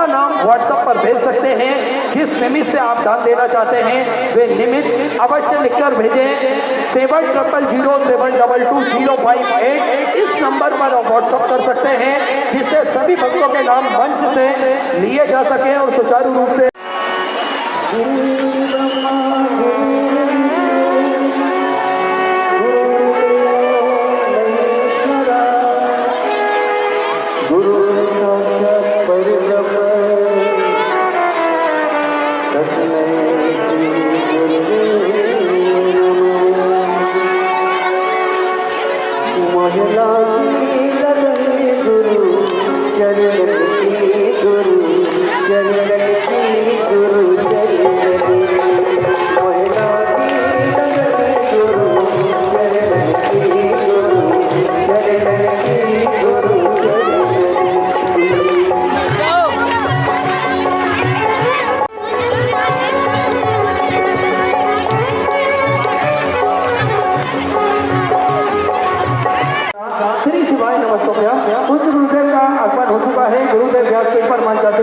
अपना नाम व्हाट्सएप पर भेज सकते हैं। जिस निमित्त से आप दान देना चाहते हैं वे निमित्त अवश्य लिखकर भेजें 7000722058। इस नंबर पर आप व्हाट्सएप कर सकते हैं, जिससे सभी भक्तों के नाम मंच से लिए जा सके और सुचारू रूप से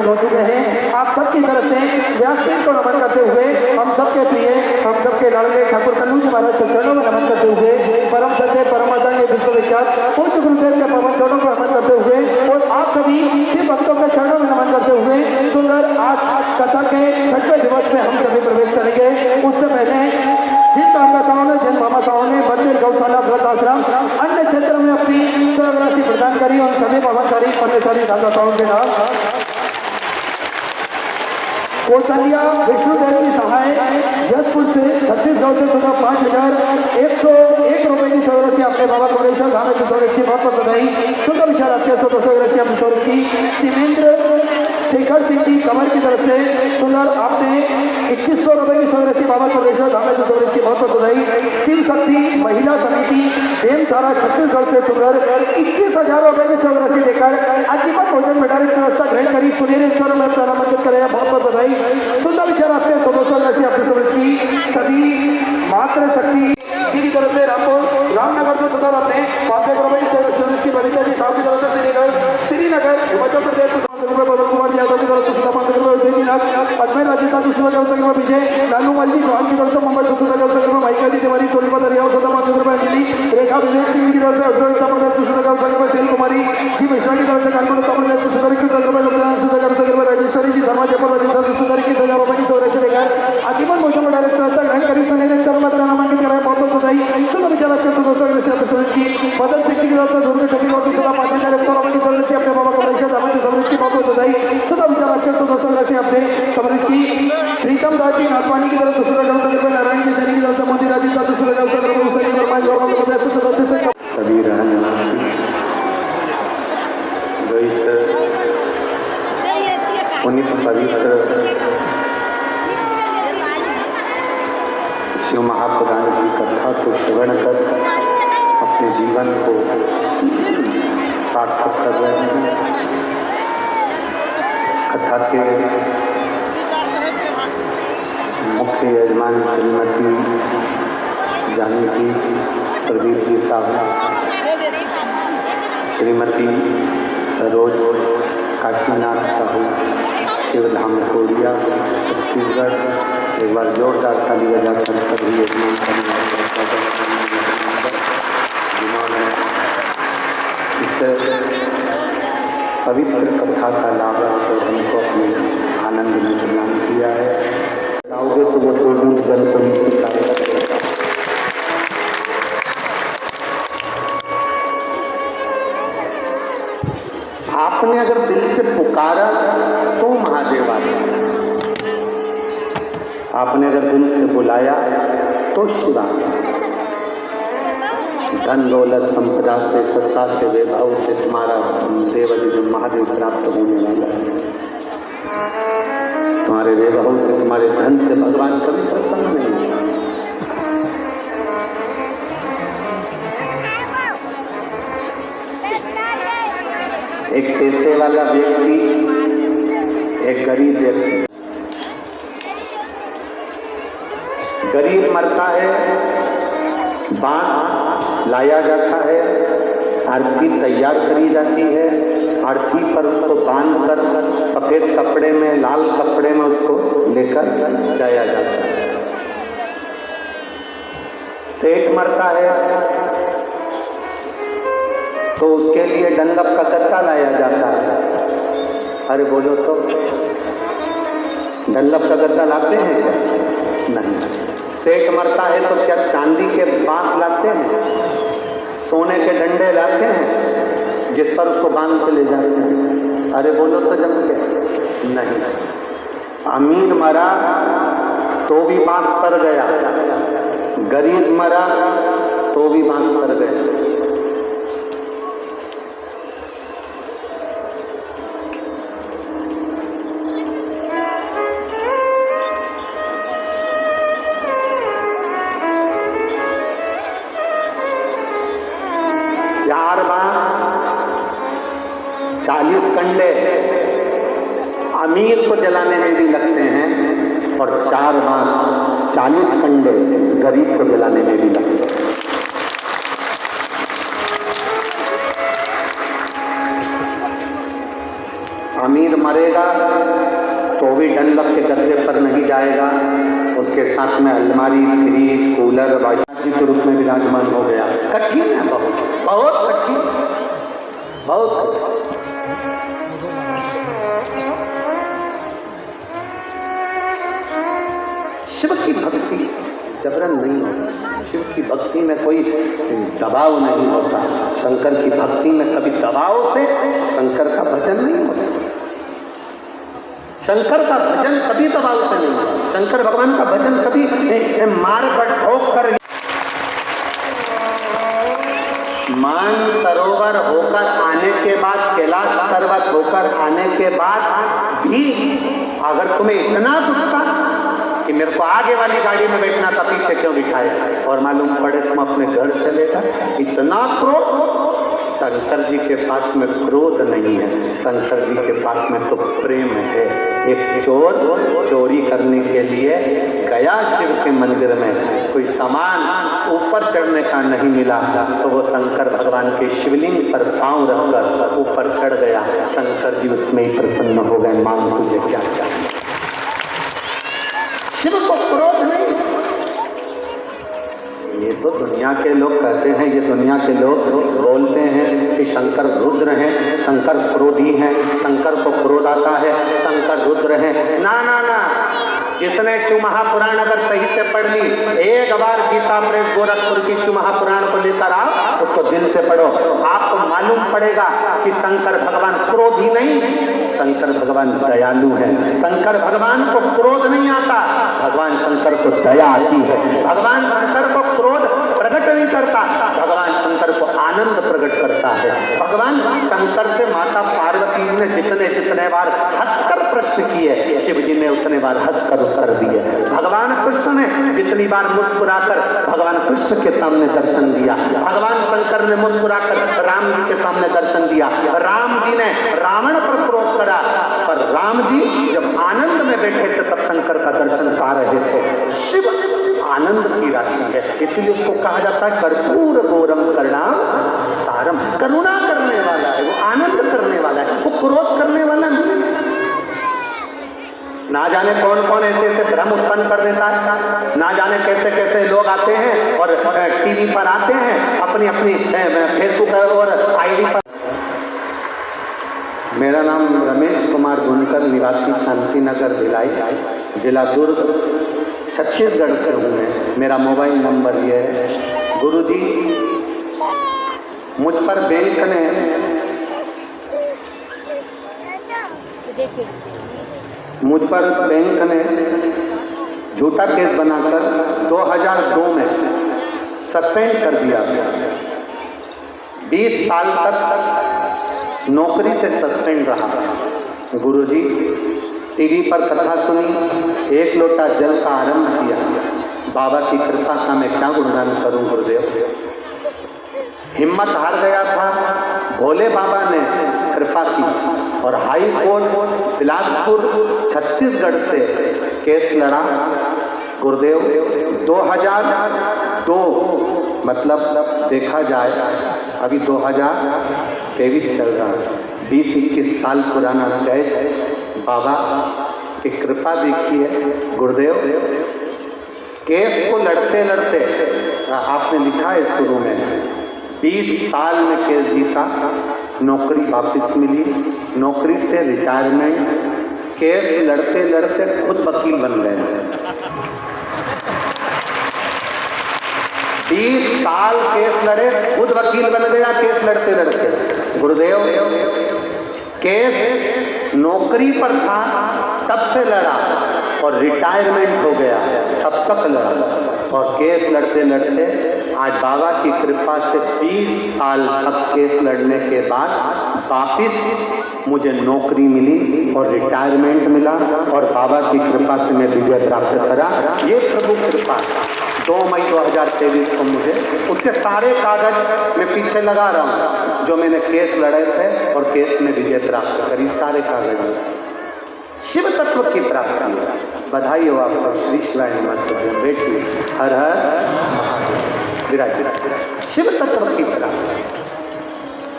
हो चुके हैं। आप सबकी तरफ से व्यासपीठ को नमन करते हुए हम सबके प्रिय, हम सबके लाडले ठाकुर कन्नू जी महाराज के चरणों में नमन करते हुए परम सत्य परमाचार्य विश्वविख्यात पूज्य गुरुदेव के पवन चरणों को नमन करते हुए और आप सभी शिव भक्तों के चरणों में नमन करते हुए सुंदर आज कथा के 6वें दिवस में हम सभी प्रवेश करेंगे। उससे पहले जिन दाताओं ने, जिन मामाताओं ने मंदिर, गौशाला, व्रत आश्रम अन्य क्षेत्रों में अपनी राशि प्रदान करी और सभी पवनकारी पुण्यशाली दाताओं के नाम कौशल्या विष्णुदेव की सहाय जसपुर से 36,000 से 5,101 रुपए की सौरक्षी अपने बाबा कमलेश्वर धाम की सौरक्षी बहुत बधाई। सुंदर विचार आपके सौरक्षी अपनी सौरक्षी सीमेंद्र शेखर सिंह जी कमर की तरफ से सुंदर आपने 2100 रुपए की सौरक्षी बाबा कमलेश्वर धाम की सौरक्षी बहुत बधाई। शिव शक्ति महिला समिति एम सारा 36,000 से सुंदर 21,000 रुपए की सौरक्षी लेकर आजीवन भोजन भंडारी व्यवस्था ग्रहण करी सुनेरे ईश्वर में प्रारंभित करें बहुत बधाई। सुंदर विचार आपके 200 राशि अपनी सौरक्षी सभी मात्र शक्ति की तरफ से रामपुर रामनगर से सुंदर अपने 500 रुपए की सौरक्षी बलिता जी साहब की तरफ से श्रीनगर हिमाचल प्रदेश पवन कुमार यादव की तरफ से अजमेर राजस्थान विजय लालू मल्ली चौहान की तरफ से मुंबई माइका जी तिवारी सोनीपत हरियाणा अंजलि रेखा विजय सिंह की तरफ से तेल कुमारी जी मिश्रा की तरफ से राजेश्वरी जी धर्मा जयपुर राजस्थान सुधारी की 1000 रुपए की सौरक्षी लेकर आजीवन भोजन डायरेक्टर ग्रहण करी नामांकित कराया बहुत बधाई। सुंदर विचार की मदन सिंह की तरफ से दुर्गे छठी और 5,100 रुपए की सौरक्षी अपने बाबा कमलेश्वर धाम की सौरक्षी बहुत बधाई। सुंदर विचार आपके 200 राशि अपने सौरक्षी प्रीतम दास जी नाथवानी की तरफ से नारायण जी सैनी की तरफ से मोदी राजी सभी रहने पुनित पवित्र शिव महापुराण की कथा को श्रवण कर अपने जीवन को सार्थक कर रहे हैं। कथा के मुख्य यजमान श्रीमती जानकी प्रदीप जी साहब, श्रीमती सरोज काशीनाथ साहू शिवधाम कोरिया छत्तीसगढ़। एक बार जोरदार ताली बजाकर सभी यजमान जिन्होंने इस पवित्र कथा का लाभ और हमको अपने आनंद में प्रदान किया है। आओगे तो वो दूर जल पवित्र कार्य करेगा। आपने अगर दिल से पुकारा तो महादेव आए, आपने अगर दिल से बुलाया तो शिवा। धन दौलत संपदा से, सत्ता से, वैभव से तुम्हारा देवदेव महादेव प्राप्त होने वाला है। तुम्हारे वैभव से, तुम्हारे धन से भगवान कभी प्रसन्न नहीं है। एक पैसे वाला व्यक्ति, एक गरीब व्यक्ति। गरीब मरता है, बांस लाया जाता है, अर्थी तैयार करी जाती है, अर्थी पर उसको बांध कर सफेद कपड़े में, लाल कपड़े में उसको लेकर जाया जाता है। सेठ मरता है तो उसके लिए डंगप का गत्ता लाया जाता है। अरे बोलो तो, डंगप का गत्ता लाते हैं क्या? नहीं। सेठ मरता है तो क्या चांदी के बांस लाते हैं, सोने के डंडे लाते हैं जिस पर उसको बांध के ले जाते हैं? अरे बोलो तो जम के नहीं। अमीर मरा तो भी बांस पर गया, गरीब मरा तो भी बांस पर गया। चार बांस 40 कंडे अमीर को जलाने में भी लगते हैं और 4 बांस 40 कंडे गरीब को जलाने में भी लगते हैं। अमीर मरेगा तो भी डंडक के गद्दे पर नहीं जाएगा, उसके साथ में अलमारी, फ्रिज, कूलर, वाइफाई के रूप में विराजमान हो गया। कठिन है, बहुत कठिन, बहुत कठिन। शिव की भक्ति जबरन नहीं होती, शिव की भक्ति में कोई दबाव नहीं होता। शंकर की भक्ति में कभी दबाव से शंकर का भजन नहीं होता। शंकर का भजन कभी दबाव से नहीं होता। शंकर भगवान का भजन कभी मार ठोक कर, मान सरोवर होकर आने के बाद, कैलाश पर्वत होकर आने के बाद भी अगर तुम्हें इतना गुस्सा कि मेरे को आगे वाली गाड़ी में बैठना था, पीछे क्यों बिठाया, और मालूम पड़े तुम अपने घर चले गए, इतना क्रोध। शंकर जी के पास में क्रोध नहीं है, शंकर जी के पास में तो प्रेम है। एक चोर चोरी करने के लिए गया शिव के मंदिर में, कोई सामान ऊपर चढ़ने का नहीं मिला तो वो शंकर भगवान के शिवलिंग पर पांव रखकर ऊपर चढ़ गया। शंकर जी उसमें ही प्रसन्न हो गए, मांग तुझे क्या चाहिए। शिव को क्रोध नहीं। ये तो दुनिया के लोग कहते हैं, ये दुनिया के लोग बोलते हैं कि शंकर रुद्र हैं, शंकर क्रोधी हैं, शंकर को क्रोध आता है, शंकर रुद्र हैं। ना ना ना, जिसने शिव महापुराण अगर सही से पढ़ ली, एक बार गीता प्रेस गोरखपुर की शिव महापुराण को लेकर आओ, उसको दिल से पढ़ो, आपको मालूम पड़ेगा कि शंकर भगवान क्रोधी नहीं, शंकर भगवान दयालु है। शंकर भगवान को क्रोध नहीं आता, भगवान शंकर को दया आती है। भगवान शंकर को क्रोध प्रकट नहीं करता, भगवान शंकर को आनंद प्रकट करता है। भगवान शंकर से माता पार्वती ने जितने जितने बार हंसकर प्रश्न किए, शिव जी ने उतने बार हंसकर उत्तर दिए। भगवान कृष्ण ने जितनी बार मुस्कुराकर भगवान कृष्ण के सामने दर्शन दिया, भगवान शंकर ने मुस्कुराकर राम जी के सामने दर्शन दिया। राम जी ने रावण पर क्रोध करा, पर राम जी जब आनंद में बैठे थे तब शंकर का दर्शन पा रहे थे। शिव आनंद की राशि है, इसलिए उसको कहा जाता है कर्पूर गौरम करुणाम तारम। करुणा करने वाला है, वो आनंद करने वाला है, वो क्रोध करने वाला नहीं। ना जाने कौन कौन ऐसे ऐसे भ्रम उत्पन्न कर देता है, ना जाने कैसे कैसे लोग आते हैं और टीवी पर आते हैं अपनी अपनी फेसबुक और आईडी पर। मेरा नाम रमेश कुमार गुनकर, निवासी शांति नगर भिलाई, जिला दुर्ग, छत्तीसगढ़ से हूँ मैं। मेरा मोबाइल नंबर ये है। गुरुजी, मुझ पर बैंक ने झूठा केस बनाकर 2002 में सस्पेंड कर दिया। 20 साल तक नौकरी से सस्पेंड रहा। गुरुजी, टीवी पर कथा सुनी, एक लोटा जल का आरंभ किया। बाबा की कृपा का मैं क्या गुणगान करूं गुरुदेव। हिम्मत हार गया था, भोले बाबा ने कृपा की और हाई कोर्ट बिलासपुर छत्तीसगढ़ से केस लड़ा। गुरुदेव 2000 तो मतलब देखा जाए अभी 2023 चल रहा है, 20-21 साल पुराना केस बाबा की कृपा देखिए गुरुदेव। केस को लड़ते लड़ते आपने लिखा है शुरू में 20 साल में केस जीता, नौकरी वापस मिली, नौकरी से रिटायरमेंट, केस लड़ते लड़ते खुद वकील बन गए। 20 साल केस लड़े, खुद वकील बन गया केस लड़ते लड़ते। गुरुदेव केस नौकरी पर था तब से लड़ा और रिटायरमेंट हो गया तब तक लड़ा, और केस लड़ते लड़ते आज बाबा की कृपा से 20 साल तक केस लड़ने के बाद वापिस मुझे नौकरी मिली और रिटायरमेंट मिला, और बाबा की कृपा से मैं विजय प्राप्त करा। ये प्रभु कृपा 2 मई 2023 को मुझे उसके सारे कागज मैं पीछे लगा रहा हूँ जो मैंने केस लड़े थे और केस में विजय प्राप्त करी, सारे कागज शिव तत्व की प्राप्ति। बधाई हो आपको श्री शिवाय नमः। बेटी हर हर महादेव। विराज शिव तत्व की प्राप्ति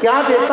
क्या देता